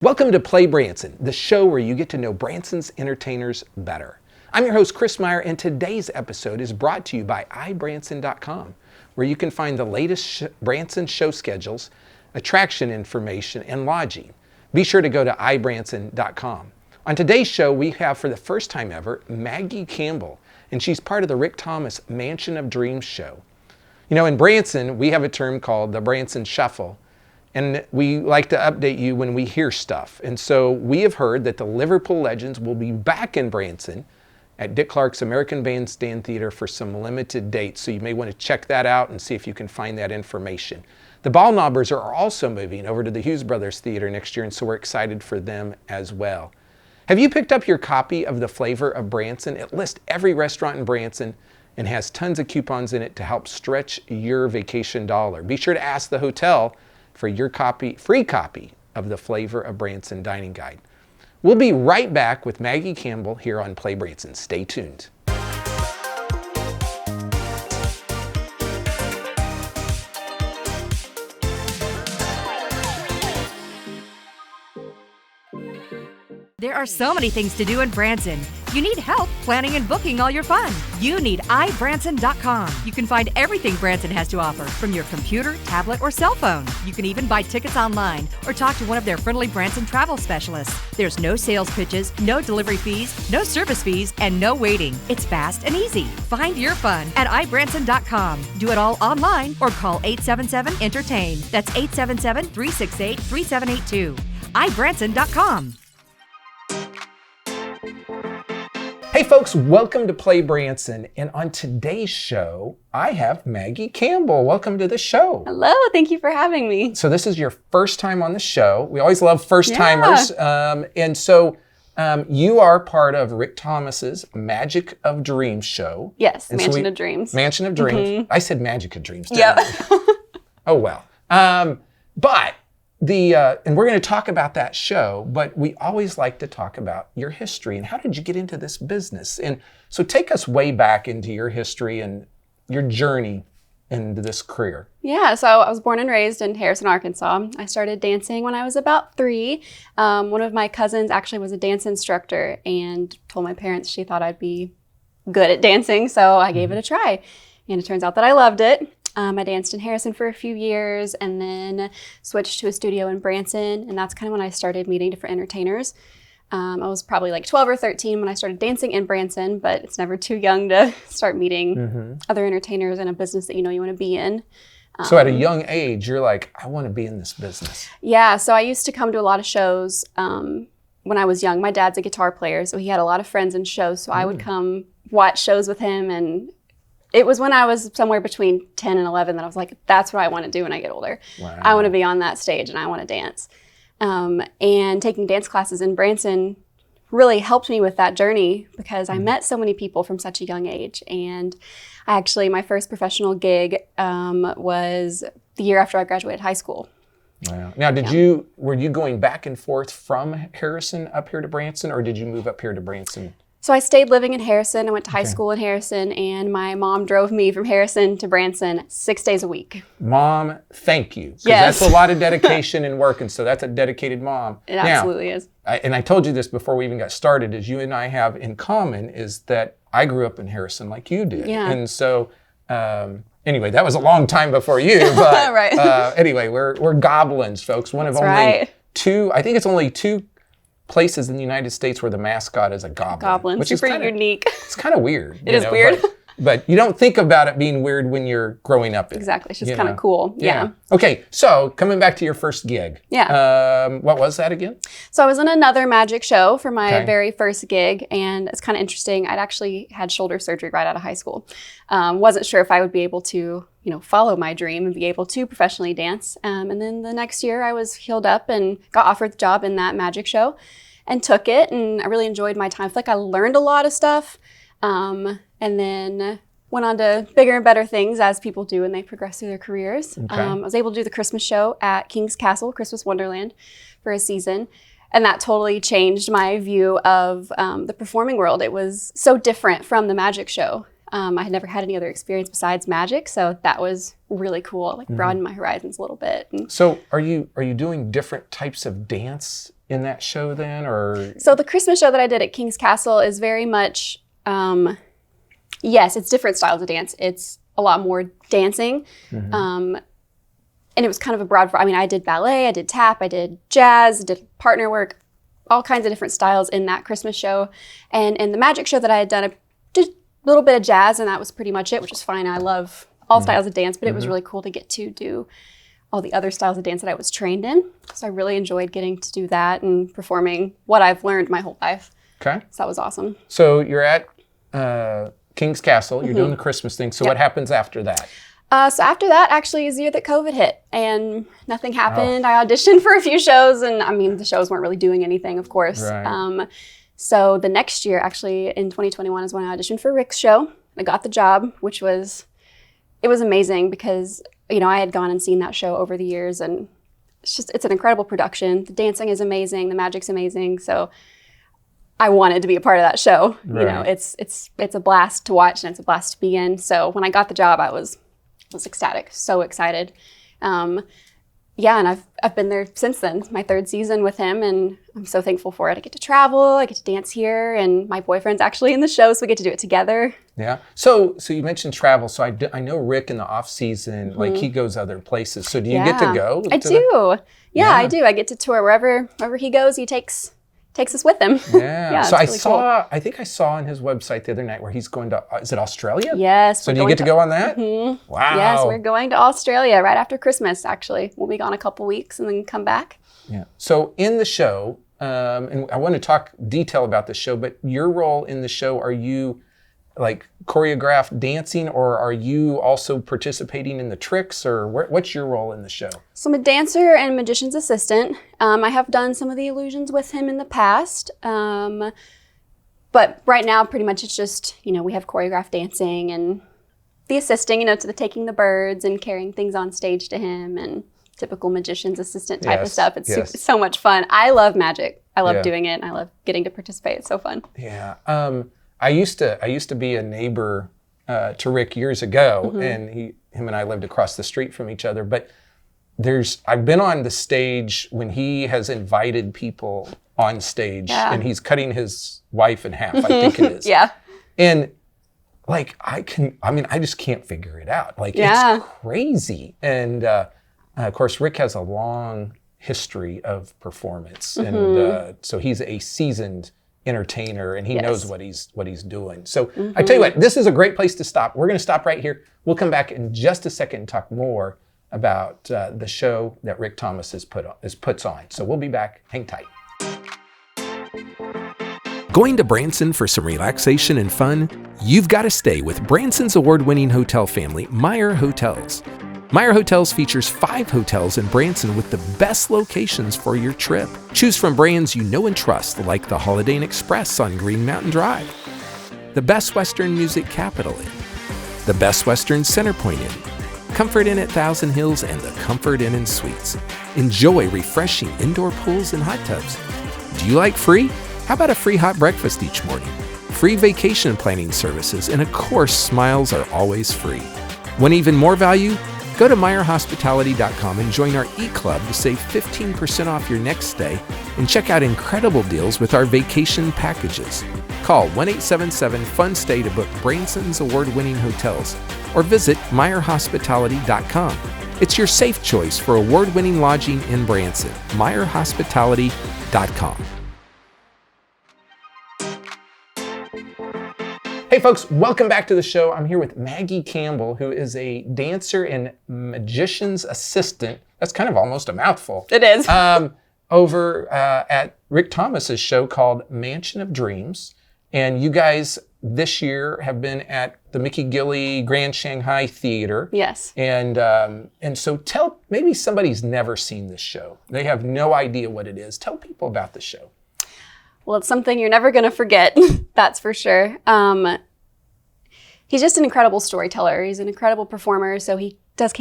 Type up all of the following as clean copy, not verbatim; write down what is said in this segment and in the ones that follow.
Welcome to PlayBranson, the show where you get to know Branson's entertainers better. I'm your host, Chris Meyer, and today's episode is brought to you by iBranson.com, where you can find the latest Branson show schedules, attraction information, and lodging. Be sure to go to iBranson.com. On today's show, we have, for the first time ever, Maggie Campbell, and she's part of the Rick Thomas Mansion of Dreams show. You know, in Branson, we have a term called the Branson Shuffle, and we like to update you when we hear stuff. And so we have heard that the Liverpool Legends will be back in Branson at Dick Clark's American Bandstand Theater for some limited dates. So you may want to check that out and see if you can find that information. The Ball Knobbers are also moving over to the Hughes Brothers Theater next year, and so we're excited for them as well. Have you picked up your copy of The Flavor of Branson? It lists every restaurant in Branson and has tons of coupons in it to help stretch your vacation dollar. Be sure to ask the hotel for your free copy of the Flavor of Branson Dining Guide. We'll be right back with Maggie Campbell here on PlayBranson. Stay tuned. There are so many things to do in Branson. You need help planning and booking all your fun. You need iBranson.com. You can find everything Branson has to offer from your computer, tablet, or cell phone. You can even buy tickets online or talk to one of their friendly Branson travel specialists. There's no sales pitches, no delivery fees, no service fees, and no waiting. It's fast and easy. Find your fun at iBranson.com. Do it all online or call 877-ENTERTAIN. That's 877-368-3782. iBranson.com. Hey folks, welcome to PlayBranson, and on today's show, I have Maggie Campbell. Welcome to the show. Hello, thank you for having me. So this is your first time on the show. We always love first-timers. And so you are part of Rick Thomas's Magic of Dreams show. Yes, and Mansion of Dreams. Mansion of Dreams. Mm-hmm. I said Magic of Dreams, didn't Yep. I? Oh well. But and we're going to talk about that show, but we always like to talk about your history and how did you get into this business? And so take us way back into your history and your journey into this career. Yeah, so I was born and raised in Harrison, Arkansas. I started dancing when I was about 3. One of my cousins actually was a dance instructor and told my parents she thought I'd be good at dancing, so I gave it a try. And it turns out that I loved it. I danced in Harrison for a few years and then switched to a studio in Branson, and that's kind of when I started meeting different entertainers. I was probably like 12 or 13 when I started dancing in Branson, but it's never too young to start meeting other entertainers in a business that you know you want to be in. So at a young age, you're like, I want to be in this business. Yeah, so I used to come to a lot of shows when I was young. My dad's a guitar player, so he had a lot of friends in shows, so I would come watch shows with him, and it was when I was somewhere between 10 and 11 that I was like, that's what I want to do when I get older. Wow. I want to be on that stage and I want to dance. And taking dance classes in Branson really helped me with that journey because I met so many people from such a young age. And my first professional gig was the year after I graduated high school. Wow. Now, were you going back and forth from Harrison up here to Branson, or did you move up here to Branson? So I stayed living in Harrison. I went to high school in Harrison, and my mom drove me from Harrison to Branson 6 days a week. Mom, thank you. Because Yes. that's a lot of dedication and work, and so that's a dedicated mom. It absolutely is. And I told you this before we even got started, is you and I have in common is that I grew up in Harrison like you did. Yeah. And so, anyway, that was a long time before you. But Right. Anyway, we're goblins, folks. One of That's only right. 2, I think it's only 2 places in the United States where the mascot is a goblin. Which Super is kinda, unique. It's kind of weird. It is weird. But you don't think about it being weird when you're growing up in it. Exactly. It's just you kind know? of cool. Yeah. Okay, so coming back to your first gig. Yeah. What was that again? So I was in another magic show for my Okay. very first gig, and it's kind of interesting. I'd actually had shoulder surgery right out of high school. Wasn't sure if I would be able to, follow my dream and be able to professionally dance. And then the next year I was healed up and got offered the job in that magic show and took it, and I really enjoyed my time. I feel like I learned a lot of stuff. And then went on to bigger and better things as people do when they progress through their careers. Okay. I was able to do the Christmas show at King's Castle, Christmas Wonderland, for a season. And that totally changed my view of the performing world. It was so different from the magic show. I had never had any other experience besides magic, so that was really cool. Like broadened my horizons a little bit. And So are you doing different types of dance in that show then, or? so the Christmas show that I did at King's Castle is very much, yes, it's different styles of dance. It's a lot more dancing. And it was kind of a broad, I mean, I did ballet, I did tap, I did jazz, I did partner work, all kinds of different styles in that Christmas show. And in the magic show that I had done, I did a little bit of jazz, and that was pretty much it, which is fine. I love all styles of dance, but it was really cool to get to do all the other styles of dance that I was trained in. So I really enjoyed getting to do that and performing what I've learned my whole life. Okay. So that was awesome. So you're at King's Castle, you're doing the Christmas thing. So what happens after that? So after that actually is the year that COVID hit and nothing happened. I auditioned for a few shows, and I mean, the shows weren't really doing anything, of course. Right. So the next year, actually in 2021, is when I auditioned for Rick's show. I got the job, which was, it was amazing because, you know, I had gone and seen that show over the years, and it's an incredible production. The dancing is amazing. The magic's amazing. So I wanted to be a part of that show. Right. You know, it's a blast to watch, and it's a blast to be in. So when I got the job, I was ecstatic, so excited. Yeah, and I've been there since then. It's my third season with him, and I'm so thankful for it. I get to travel, I get to dance here, and my boyfriend's actually in the show, so we get to do it together. Yeah. So you mentioned travel. So I know Rick in the off season, like he goes other places. So do you get to go? I do. Yeah, I do. I get to tour wherever he goes. He takes us with him. Yeah. So it's really cool. I think I saw on his website the other night where he's going to, is it Australia? Yes. So do you get to go on that? Wow. Yes, we're going to Australia right after Christmas, actually. We'll be gone a couple weeks and then come back. Yeah. So in the show, and I want to talk detail about the show, but your role in the show, are you like choreographed dancing, or are you also participating in the tricks, or what's your role in the show? So I'm a dancer and magician's assistant. I have done some of the illusions with him in the past. But right now, pretty much it's just, you know, we have choreographed dancing and the assisting, you know, to the taking the birds and carrying things on stage to him, and typical magician's assistant type of stuff. It's so much fun. I love magic. I love doing it, and I love getting to participate. It's so fun. Yeah. I used to be a neighbor to Rick years ago, and him and I lived across the street from each other. But I've been on the stage when he has invited people on stage, and he's cutting his wife in half, I think it is. Yeah. And like I just can't figure it out. Like it's crazy. And of course, Rick has a long history of performance, and so he's a seasoned entertainer, and he knows what he's doing. So I tell you what, this is a great place to stop. We're going to stop right here. We'll come back in just a second and talk more about the show that Rick Thomas puts on. So we'll be back. Hang tight. Going to Branson for some relaxation and fun? You've got to stay with Branson's award-winning hotel family, Meyer Hotels. Meyer Hotels features 5 hotels in Branson with the best locations for your trip. Choose from brands you know and trust, like the Holiday Inn Express on Green Mountain Drive, the Best Western Music Capital Inn, the Best Western Centerpoint Inn, Comfort Inn at Thousand Hills, and the Comfort Inn and Suites. Enjoy refreshing indoor pools and hot tubs. Do you like free? How about a free hot breakfast each morning? Free vacation planning services, and of course, smiles are always free. Want even more value? Go to MeyerHospitality.com and join our e-club to save 15% off your next stay and check out incredible deals with our vacation packages. Call 1-877-FUN-STAY to book Branson's award-winning hotels or visit MeyerHospitality.com. It's your safe choice for award-winning lodging in Branson. MeyerHospitality.com. Hey folks, welcome back to the show. I'm here with Maggie Campbell, who is a dancer and magician's assistant. That's kind of almost a mouthful. It is. Over at Rick Thomas's show called Mansion of Dreams. And you guys this year have been at the Mickey Gilley Grand Shanghai Theater. Yes. And so maybe somebody's never seen this show. They have no idea what it is. Tell people about the show. Well, it's something you're never going to forget, that's for sure. He's just an incredible storyteller. He's an incredible performer. So he goes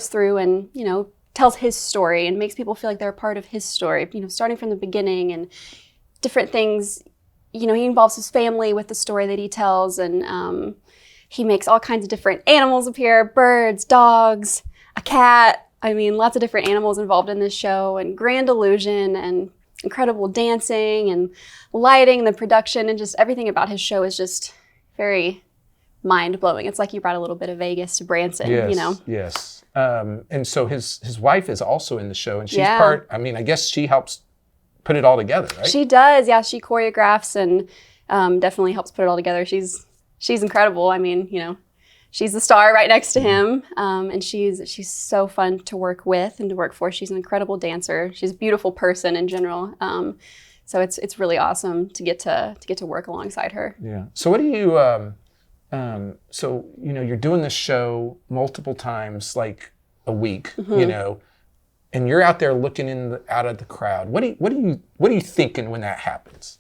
through and, you know, tells his story and makes people feel like they're a part of his story, you know, starting from the beginning and different things. You know, he involves his family with the story that he tells, and he makes all kinds of different animals appear, birds, dogs, a cat. I mean, lots of different animals involved in this show, and grand illusion and incredible dancing and lighting, the production, and just everything about his show is just very mind-blowing. It's like you brought a little bit of Vegas to Branson, Yes, you know? yes. And so his wife is also in the show, and she's Yeah. I guess she helps put it all together, right? She does, yeah. She choreographs and definitely helps put it all together. She's incredible. I mean, you know, she's the star right next to him, and she's so fun to work with and to work for. She's an incredible dancer. She's a beautiful person in general. So it's really awesome to get to work alongside her. Yeah. So what do you? So you know, you're doing this show multiple times, like a week, you know, and you're out there looking out at the crowd. What are you thinking when that happens?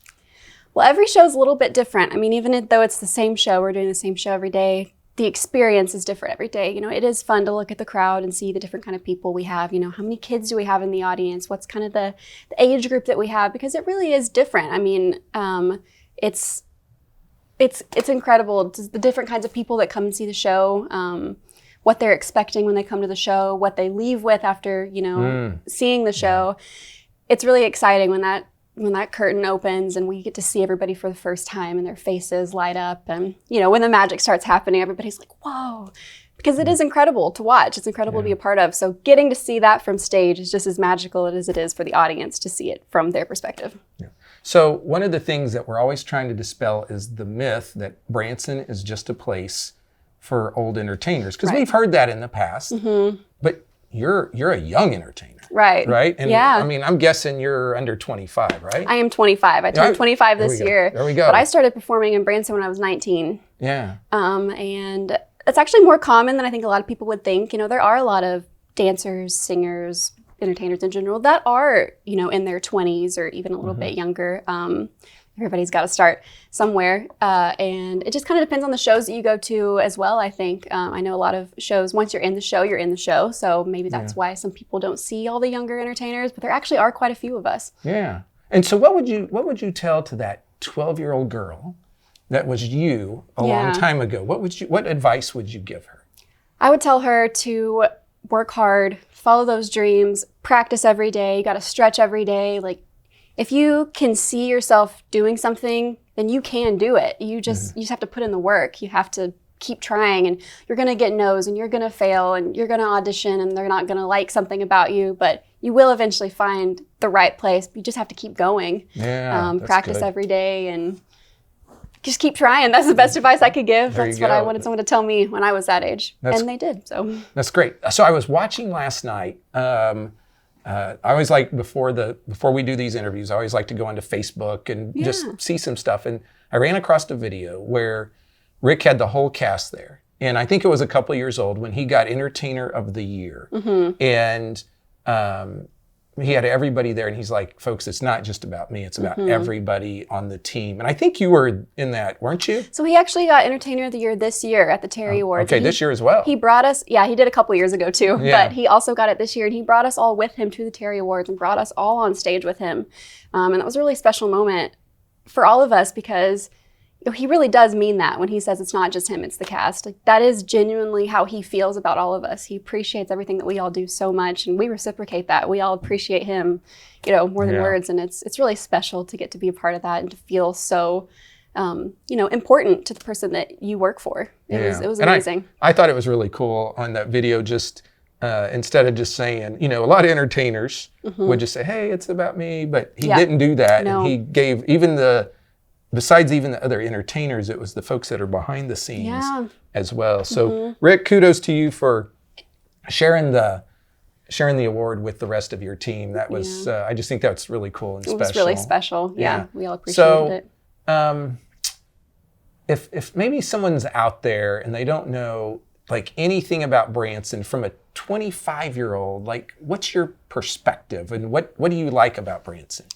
Well, every show is a little bit different. I mean, even though it's the same show, we're doing the same show every day, the experience is different every day. You know, it is fun to look at the crowd and see the different kind of people we have. You know, how many kids do we have in the audience? What's kind of the age group that we have? Because it really is different. I mean, it's incredible. It's the different kinds of people that come and see the show, what they're expecting when they come to the show, what they leave with after, you know, seeing the show. It's really exciting when that curtain opens and we get to see everybody for the first time and their faces light up. And, you know, when the magic starts happening, everybody's like, whoa, because it is incredible to watch. It's incredible to be a part of. So getting to see that from stage is just as magical as it is for the audience to see it from their perspective. Yeah. So one of the things that we're always trying to dispel is the myth that Branson is just a place for old entertainers, because we've heard that in the past. But you're a young entertainer. Right. Right? And yeah. I mean, I'm guessing you're under 25, right? I am 25. I turned 25 this year. There we go. But I started performing in Branson when I was 19. Yeah. And it's actually more common than I think a lot of people would think. You know, there are a lot of dancers, singers, entertainers in general that are, you know, in their 20s or even a little bit younger. Everybody's got to start somewhere. And it just kind of depends on the shows that you go to as well, I think. I know a lot of shows, once you're in the show, you're in the show. So maybe that's why some people don't see all the younger entertainers, but there actually are quite a few of us. Yeah. And so what would you tell to that 12-year-old girl that was you a long time ago? What advice would you give her? I would tell her to work hard, follow those dreams, practice every day. You got to stretch every day. Like, if you can see yourself doing something, then you can do it. You just have to put in the work. You have to keep trying, and you're going to get no's and you're going to fail and you're going to audition and they're not going to like something about you, but you will eventually find the right place. You just have to keep going. Practice every day and just keep trying. That's the best advice I could give. That's what I wanted someone to tell me when I was that age. And they did. So that's great. So I was watching last night. I always like before we do these interviews, I always like to go onto Facebook and just see some stuff. And I ran across a video where Rick had the whole cast there. And I think it was a couple years old when he got Entertainer of the Year. And he had everybody there, and he's like, folks, it's not just about me, it's about everybody on the team. And I think you were in that, weren't you? So he actually got Entertainer of the Year this year at the Terry Awards. Okay, this year as well. He brought us, he did a couple years ago too, but he also got it this year, and he brought us all with him to the Terry Awards and brought us all on stage with him. And that was a really special moment for all of us because he really does mean that when he says it's not just him, it's the cast. Like, that is genuinely how he feels about all of us. He appreciates everything that we all do so much, and we reciprocate that. We all appreciate him, you know, more than words, and it's really special to get to be a part of that and to feel so, you know, important to the person that you work for. It was amazing. I thought it was really cool on that video, just instead of just saying, you know, a lot of entertainers would just say, hey, it's about me, but he didn't do that. No. And he gave besides even the other entertainers, it was the folks that are behind the scenes as well. So Rick, kudos to you for sharing the award with the rest of your team. That was, I just think that's really cool and special. It was really special. Yeah, we all appreciated it. If maybe someone's out there and they don't know like anything about Branson from a 25-year-old, like what's your perspective and what do you like about Branson?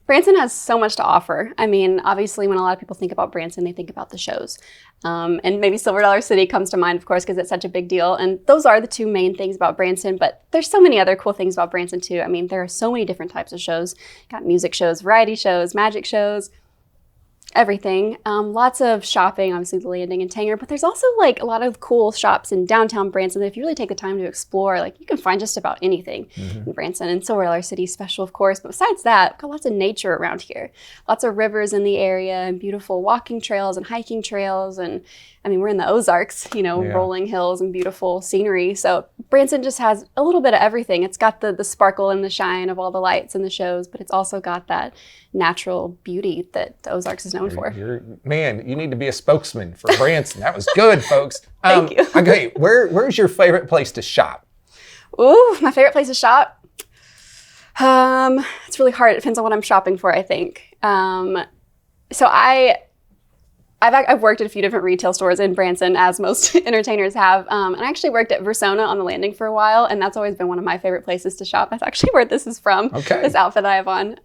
Branson has so much to offer. I mean, obviously, when a lot of people think about Branson, they think about the shows. And maybe Silver Dollar City comes to mind, of course, because it's such a big deal. And those are the two main things about Branson. But there's so many other cool things about Branson, too. I mean, there are so many different types of shows. Got music shows, variety shows, magic shows. everything. Lots of shopping, obviously the Landing and Tanger, but there's also like a lot of cool shops in downtown Branson that if you really take the time to explore, like you can find just about anything in Branson. And so we're our city special, of course. But besides that, we've got lots of nature around here. Lots of rivers in the area and beautiful walking trails and hiking trails. And I mean, we're in the Ozarks, rolling hills and beautiful scenery. So Branson just has a little bit of everything. It's got the sparkle and the shine of all the lights and the shows, but it's also got that natural beauty that the Ozarks is known for. Man, you need to be a spokesman for Branson. That was good, folks. Thank you. Okay, where's your favorite place to shop? Ooh, my favorite place to shop? It's really hard. It depends on what I'm shopping for, I think. So I've worked at a few different retail stores in Branson, as most entertainers have. And I actually worked at Versona on the Landing for a while, and that's always been one of my favorite places to shop. That's actually where this is from, this outfit I have on.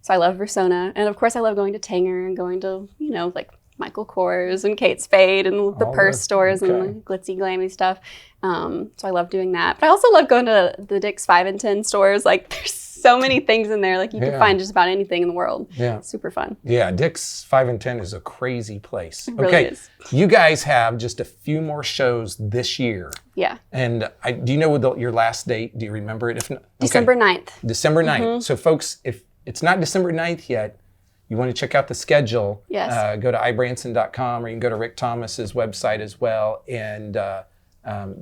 So I love Versona. And of course, I love going to Tanger and going to, like Michael Kors and Kate Spade and the purse stores and the glitzy, glammy stuff. So I love doing that. But I also love going to the Dick's 5 and 10 stores. Like, there's so many things in there. Like, you can find just about anything in the world. Yeah. Super fun. Yeah, Dick's 5 and 10 is a crazy place. It really is. You guys have just a few more shows this year. Yeah. And do you know your last date? Do you remember it? If not, December 9th. December 9th. So folks, if it's not December 9th yet, you want to check out the schedule, go to ibranson.com, or you can go to Rick Thomas's website as well and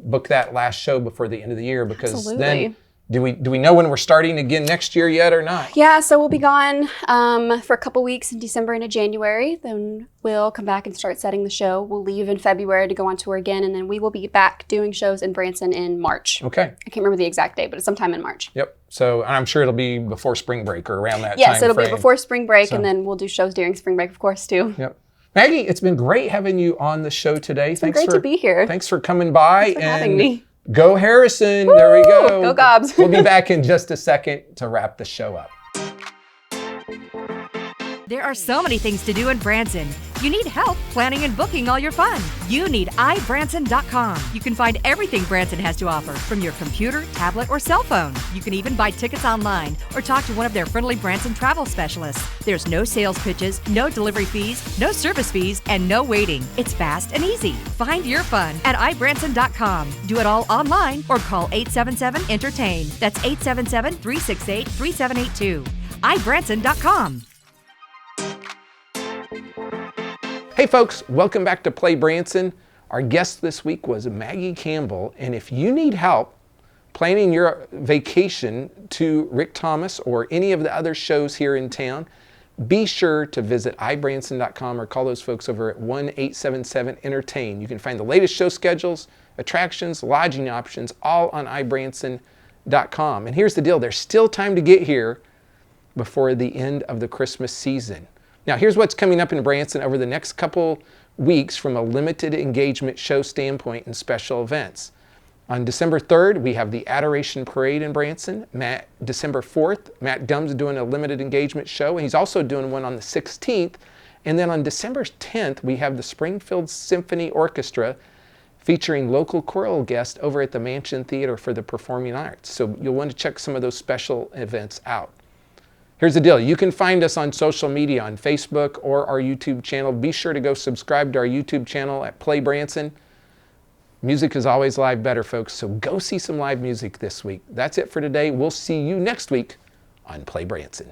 book that last show before the end of the year, because then do we know when we're starting again next year yet or not? Yeah, so we'll be gone for a couple weeks in December into January. Then we'll come back and start setting the show. We'll leave in February to go on tour again, and then we will be back doing shows in Branson in March. Okay. I can't remember the exact date, but it's sometime in March. Yep. So I'm sure it'll be before spring break or around that time. Yes, it'll be before spring break, and then we'll do shows during spring break, of course, too. Yep. Maggie, it's been great having you on the show today. It's been great to be here. Thanks for coming by. Thanks for having me. Go Harrison. Woo! There we go. Go Gobs. We'll be back in just a second to wrap the show up. There are so many things to do in Branson. You need help planning and booking all your fun. You need iBranson.com. You can find everything Branson has to offer from your computer, tablet, or cell phone. You can even buy tickets online or talk to one of their friendly Branson travel specialists. There's no sales pitches, no delivery fees, no service fees, and no waiting. It's fast and easy. Find your fun at iBranson.com. Do it all online or call 877-ENTERTAIN. That's 877-368-3782. iBranson.com. Hey folks, welcome back to Play Branson. Our guest this week was Maggie Campbell, and if you need help planning your vacation to Rick Thomas or any of the other shows here in town, be sure to visit ibranson.com or call those folks over at 1-877-ENTERTAIN. You can find the latest show schedules, attractions, lodging options, all on ibranson.com. And here's the deal, there's still time to get here before the end of the Christmas season. Now, here's what's coming up in Branson over the next couple weeks from a limited engagement show standpoint and special events. On December 3rd, we have the Adoration Parade in Branson. December 4th, Matt Dumm's doing a limited engagement show, and he's also doing one on the 16th. And then on December 10th, we have the Springfield Symphony Orchestra featuring local choral guests over at the Mansion Theater for the Performing Arts. So you'll want to check some of those special events out. Here's the deal. You can find us on social media on Facebook or our YouTube channel. Be sure to go subscribe to our YouTube channel at Play Branson. Music is always live better, folks, so go see some live music this week. That's it for today. We'll see you next week on Play Branson.